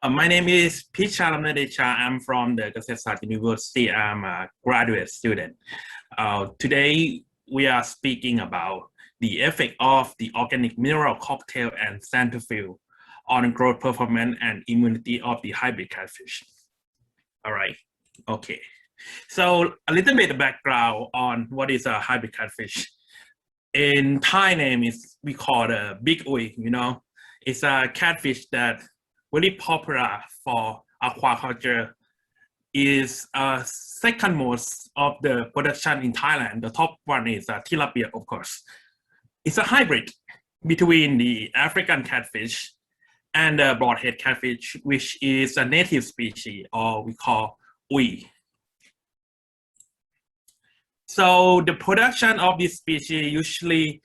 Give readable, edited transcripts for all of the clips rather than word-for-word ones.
My name is Pitcha Lumlertdacha. I'm from the Gatesat University. I'm a graduate student. Today, we are speaking about the effect of the organic mineral cocktail and xanthophyll on growth performance and immunity of the hybrid catfish. All right, okay. So a little bit of background on what is a hybrid catfish. In Thai name is we call the big ui, It's a catfish that very popular for aquaculture, is second most of the production in Thailand. The top one is tilapia, of course. It's a hybrid between the African catfish and the broadhead catfish, which is a native species, or we call ui. So the production of this species usually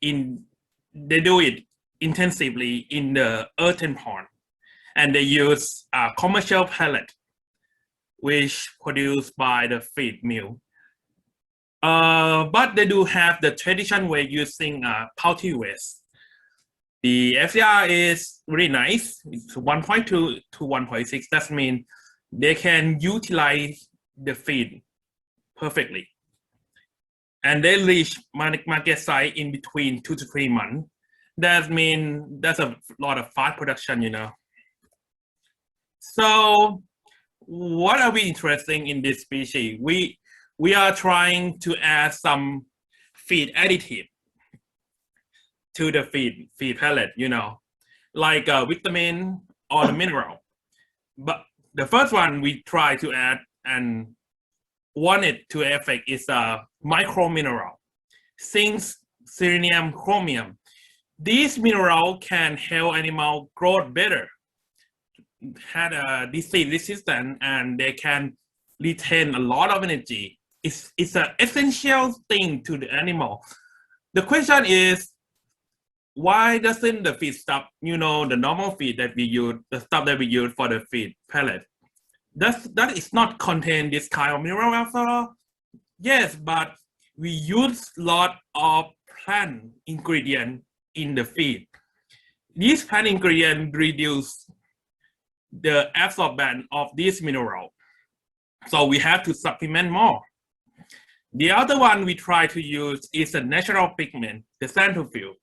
they do it intensively in the earthen pond, and they use a commercial pellet, which produced by the feed mill. But they do have the traditional way using poultry waste. The FCR is really nice. It's 1.2 to 1.6. That means they can utilize the feed perfectly. And they reach market size in between 2 to 3 months. That means that's a lot of fat production, So what are we interested in this species? We are trying to add some feed additive to the feed pellet, like a vitamin or the mineral. But the first one we try to add and wanted to affect is a micro mineral, zinc, selenium, chromium. These minerals can help animal grow better, had a disease resistance, and they can retain a lot of energy. It's an essential thing to the animal. The question is, why doesn't the feed stop, the normal feed that we use, the stuff that we use for the feed pellet? That is not contain this kind of mineral after all? Yes, but we use a lot of plant ingredient in the feed. These plant ingredients reduce the absorption of this mineral, so we have to supplement more. The other one we try to use is a natural pigment, the xanthophyll.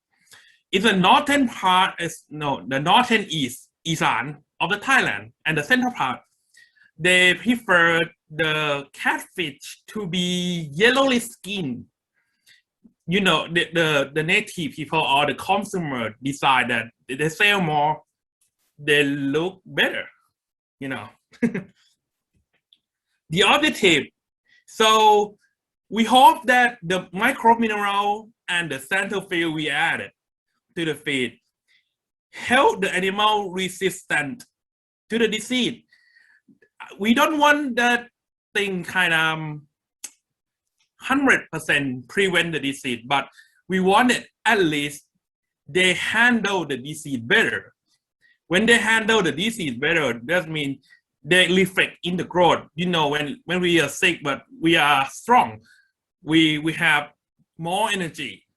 In the northern part the northern east Isan of the Thailand and the central part, they prefer the catfish to be yellowy skin. The native people or the consumer decide that they sell more, they look better, The additive. So we hope that the micro mineral and the xanthophyll we added to the feed help the animal resistant to the disease. We don't want that thing kind of 100% prevent the disease, but we want it at least they handle the disease better. When they handle the disease better, that means they reflect in the growth. When we are sick, but we are strong, we have more energy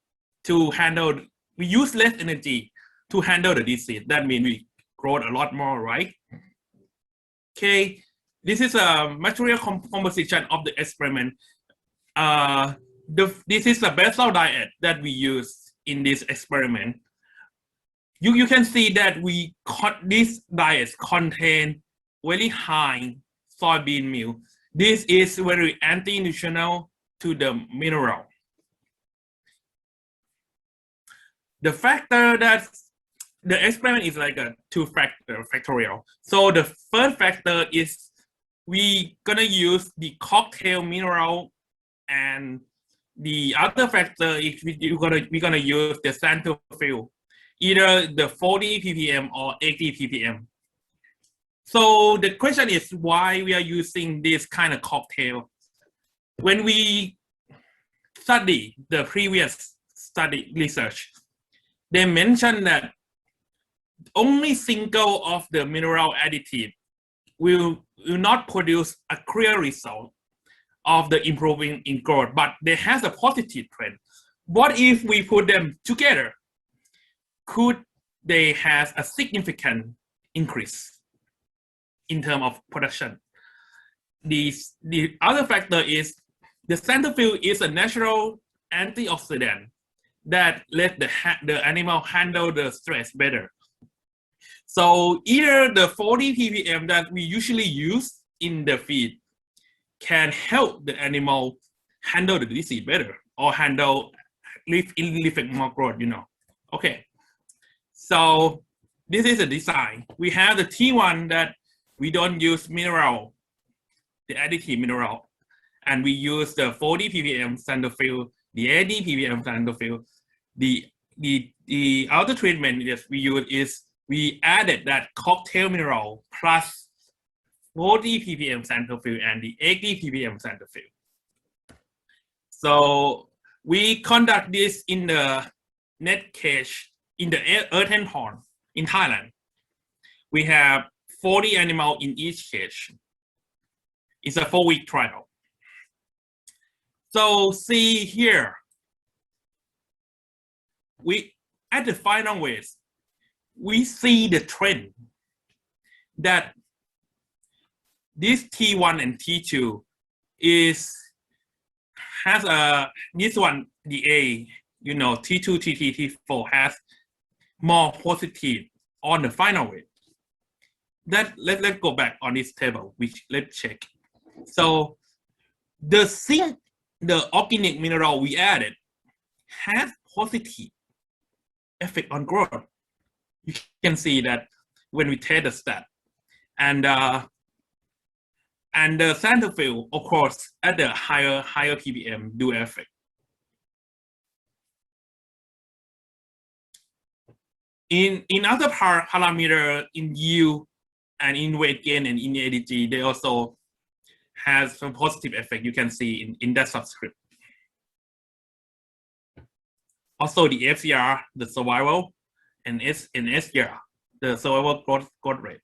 to handle, we use less energy to handle the disease. That means we grow a lot more, right? Okay, this is a material composition of the experiment. This is the basal diet that we use in this experiment. You can see that these diets contain very high soybean meal. This is very anti-nutritional to the mineral. The factor that the experiment is like a two-factor factorial. So the first factor is we gonna use the cocktail mineral, and the other factor is we're gonna use the xanthophyll, either the 40 ppm or 80 ppm. So the question is why we are using this kind of cocktail. When we study the previous study research, they mentioned that only single of the mineral additive will not produce a clear result of the improving in growth, but they has a positive trend. What if we put them together? Could they have a significant increase? in terms of production. The other factor is the xanthophyll is a natural antioxidant that let the animal handle the stress better. So either the 40 ppm that we usually use in the feed can help the animal handle the disease better or handle effect more growth, you know. Okay, so this is a design. We have the T1 that we don't use mineral, the additive mineral, and we use the 40 ppm xanthophyll, the 80 ppm xanthophyll. The other treatment that we use is we added that cocktail mineral plus 40 ppm xanthophyll and the 80 ppm xanthophyll. So we conduct this in the net cage in the earthen pond in Thailand. We have 40 animals in each cage. It's a 4-week trial. So see here, we at the final weight, we see the trend that this T1 and T2 has this one, the A, you know, T2, T3, T4 has more positive on the final weight. Let's go back on this table, which let's check. So the zinc, the organic mineral we added has positive effect on growth. You can see that when we test the stat, and the xanthophyll, of course, at the higher ppm do effect. In other parameter, in yield and in weight gain and in ADG, they also has some positive effect. You can see in that subscript. Also the FCR, the survival, and SCR, the survival growth rate,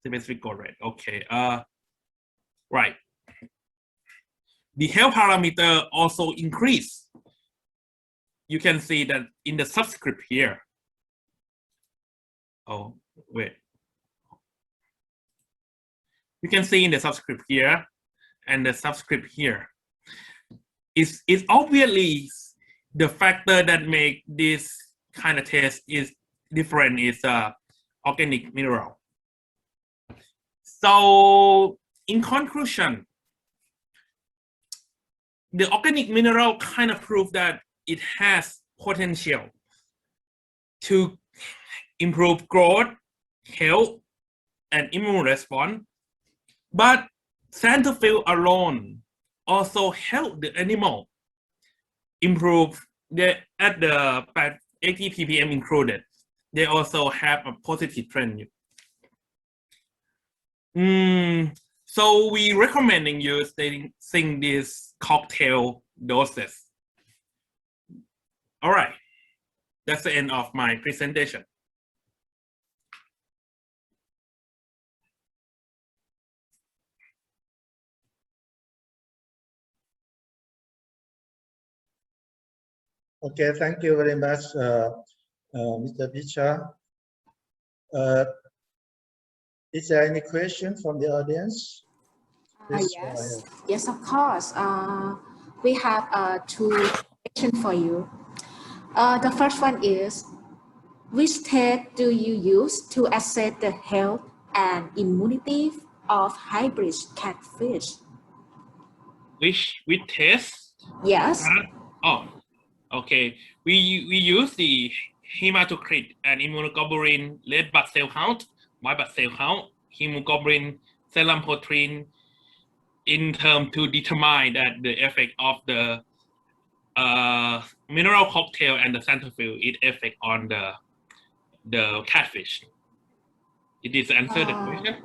specific growth rate. Okay, right. The health parameter also increase. You can see that in the subscript here. Oh, wait. You can see in the subscript here and the subscript here. It's obviously the factor that make this kind of test is different is organic mineral. So in conclusion, the organic mineral kind of prove that it has potential to improve growth, health, and immune response. But xanthophyll alone also help the animal improve at the 80 ppm included. They also have a positive trend. So we recommending using this cocktail doses. All right, that's the end of my presentation. Okay, thank you very much, Mr. Pitcha. Is there any question from the audience? Yes, of course. We have 2 questions for you. The first one is, which test do you use to assess the health and immunity of hybrid catfish? Which test? Yes. Oh, okay. We use the hematocrit and immunoglobulin, red blood cell count, white blood cell count, hemoglobin, serum protein, in terms to determine that the effect of the mineral cocktail and the xanthophyll, it affect on the catfish. It is answer the question.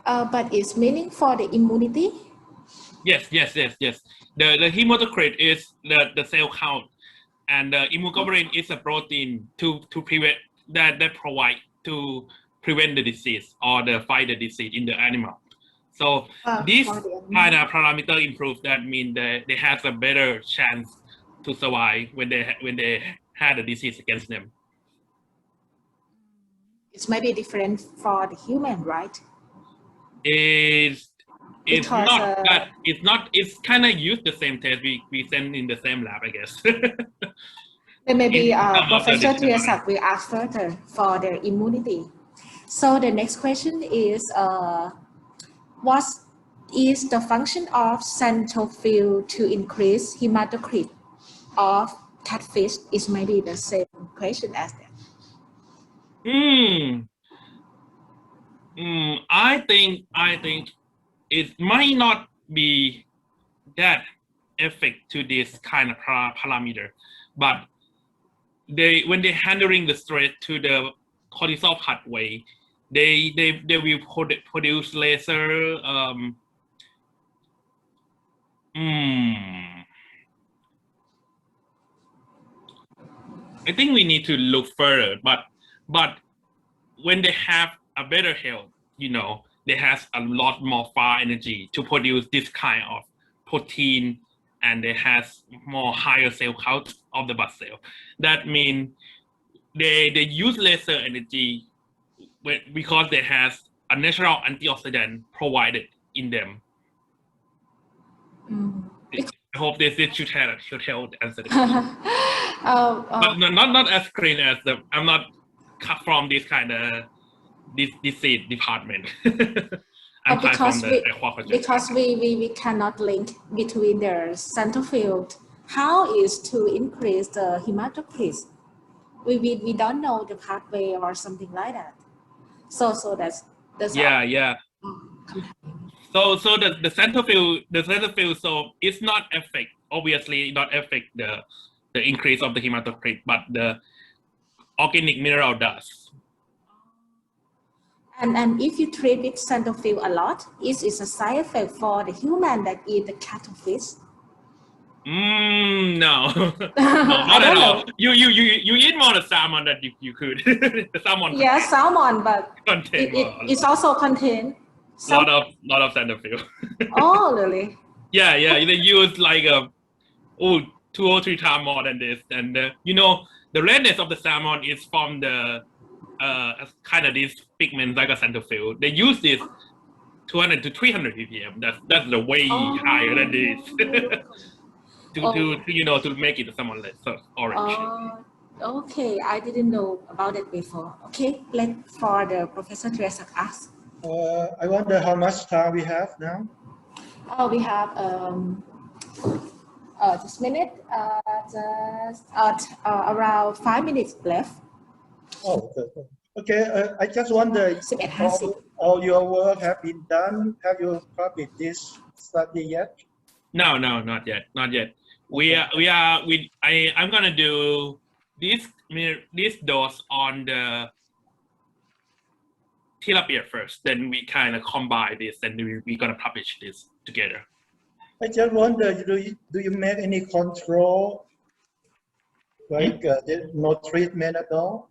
But it's meaning for the immunity? Yes. The hematocrit is the cell count, and the immunoglobulin is a protein to prevent that provide to prevent the disease or the fight the disease in the animal. So this kind of parameter improve. That means that they have a better chance to survive when they had a disease against them. It's maybe different for the human, right? It's Because not that it's kind of use the same test we send in the same lab, I guess. then maybe In some of the Professor different Triasak will ask further for their immunity. So the next question is, what is the function of xanthophyll to increase hematocrit of catfish? Is maybe the same question as that. I think it might not be that effect to this kind of parameter, but when they're handling the stress to the cortisol pathway, they will produce laser. I think we need to look further, but when they have a better health, they have a lot more far energy to produce this kind of protein, and they has more higher cell count of the blood cell. That means they use lesser energy because they have a natural antioxidant provided in them. I hope this should help answer the question. But not as clean as I'm not cut from this kind of this disease department. I'm because we cannot link between the xanthophyll. How is to increase the hematocrit? We don't know the pathway or something like that. So that's yeah. So the xanthophyll, so it's not obviously not affect the increase of the hematocrit, but the organic mineral does. And if you treat with xanthophyll a lot, it is a side effect for the human that eat the catfish. No, not at all. You eat more of salmon that you could. The salmon. Yeah, salmon, but it's also contain lot of xanthophyll. Oh, really? Yeah. They use like 2 or 3 times more than this, and the redness of the salmon is from the kind of these pigments like a xanthophyll. They use this 200 to 300 ppm. That's the way higher than this. to make it salmon less orange. Okay, I didn't know about it before. Okay, for the Professor Triasak ask. I wonder how much time we have now. Oh, we have just a minute. Around 5 minutes left. Oh, okay. I just wonder, all your work have been done. Have you published this study yet? No, not yet. I'm gonna do this dose on the tilapia first. Then we kind of combine this, and we're gonna publish this together. I just wonder, do you make any control, like no treatment at all?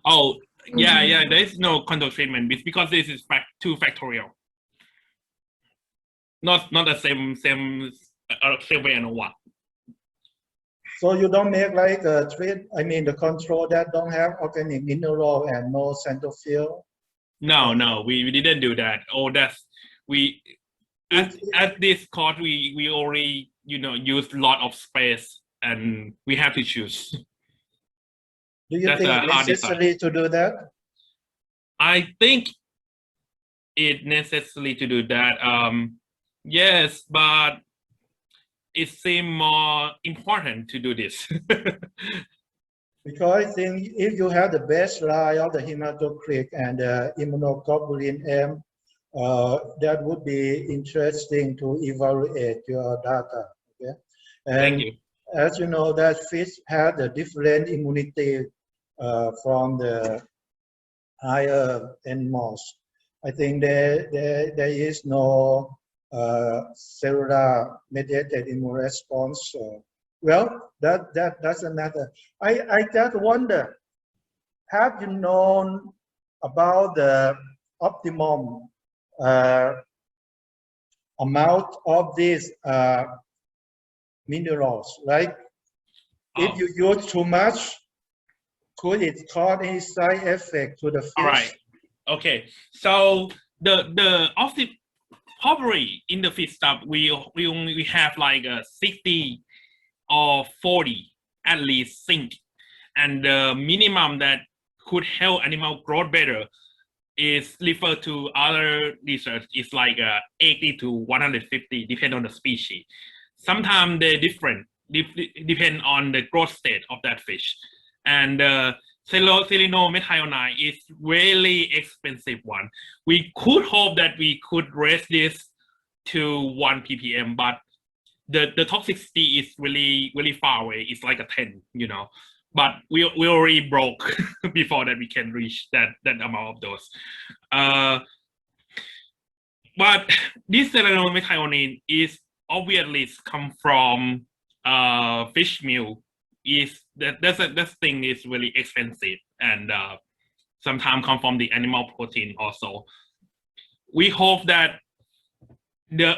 Oh, yeah. There is no control treatment because this is too factorial. Not the same way and one. So you don't make like the control that don't have organic mineral and no xanthophyll? No, we didn't do that. At this course we already use a lot of space, and we have to choose. Do you think it's necessary to do that? I think it's necessary to do that. Yes, but it seems more important to do this. Because I think if you have the baseline of the hematocrit and immunoglobulin M, that would be interesting to evaluate your data. Okay? And thank you. As you know, that fish had a different immunity from the higher animals. I think there is no cellular mediated immune response. Well, that doesn't matter. I just wonder, have you known about the optimum amount of these minerals, right? If you use too much, could it cause any side effect to the fish? All right. Okay. So the oxygen probably in the feedstuff we only have like a 60 or 40 at least zinc, and the minimum that could help animal grow better is referred to other research is like 80 to 150, depend on the species. Sometimes they're different, depend on the growth state of that fish. And selenomethionine is really expensive one. We could hope that we could raise this to 1 ppm, but the toxicity is really far away. It's like a 10, you know. But we already broke before that we can reach that amount of dose. But this selenomethionine is obviously come from fish meal. That thing is really expensive, and sometimes come from the animal protein also. We hope that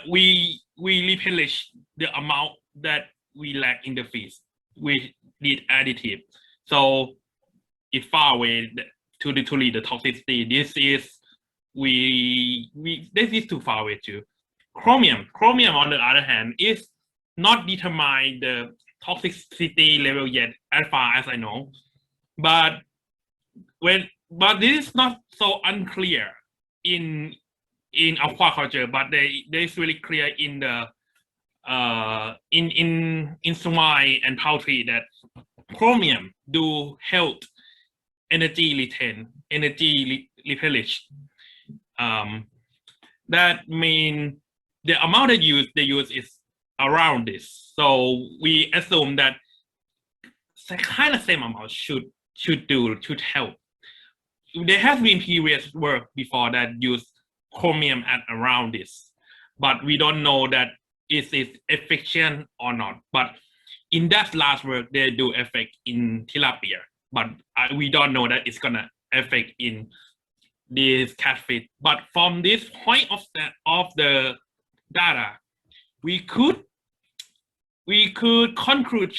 we replenish the amount that we lack in the fish with the additive, so it's far away to the toxicity. This is too far away too. Chromium on the other hand is not determine the toxicity level yet, as far as I know, but this is not so unclear in aquaculture, but they is really clear in the in swine and poultry that chromium do help energy retain, energy replenish. That means the amount they use is around this, so we assume that kind of same amount should help. There has been previous work before that used chromium at around this, but we don't know that is it efficient or not. But in that last work, they do affect in tilapia, but we don't know that it's gonna affect in this catfish. But from this point of the data, we could conclude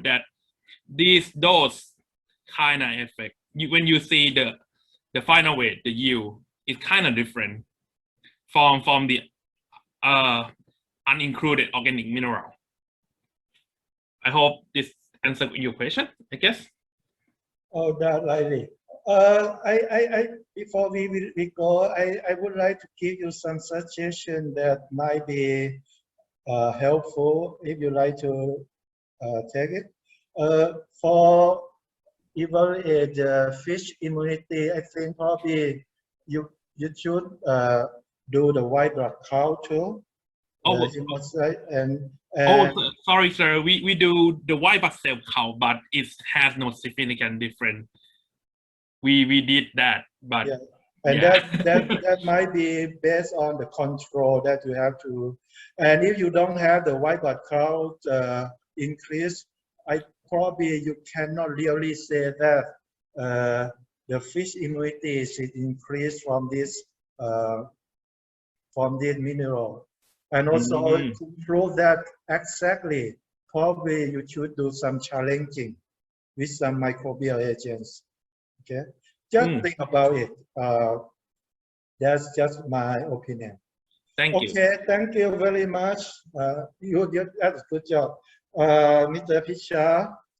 that these dose kind of effect, when you see the final weight, the yield, is kind of different from the unincluded organic mineral. I hope this answered your question, I guess. Oh, that likely. Before we go, I would like to give you some suggestion that might be helpful if you like to take it. For evaluate fish immunity, I think probably you should do the white blood count too. Oh, sorry, sir. We do the white blood cell count, but it has no significant difference. We did that, but yeah. And yeah. that might be based on the control that you have to. And if you don't have the white blood count increase, probably you cannot really say that the fish immunity is increased from this mineral. And also to prove that exactly, probably you should do some challenging with some microbial agents. Okay, just think about it. That's just my opinion. Thank you. Okay, thank you very much. You did a good job, Mr. Pitcha.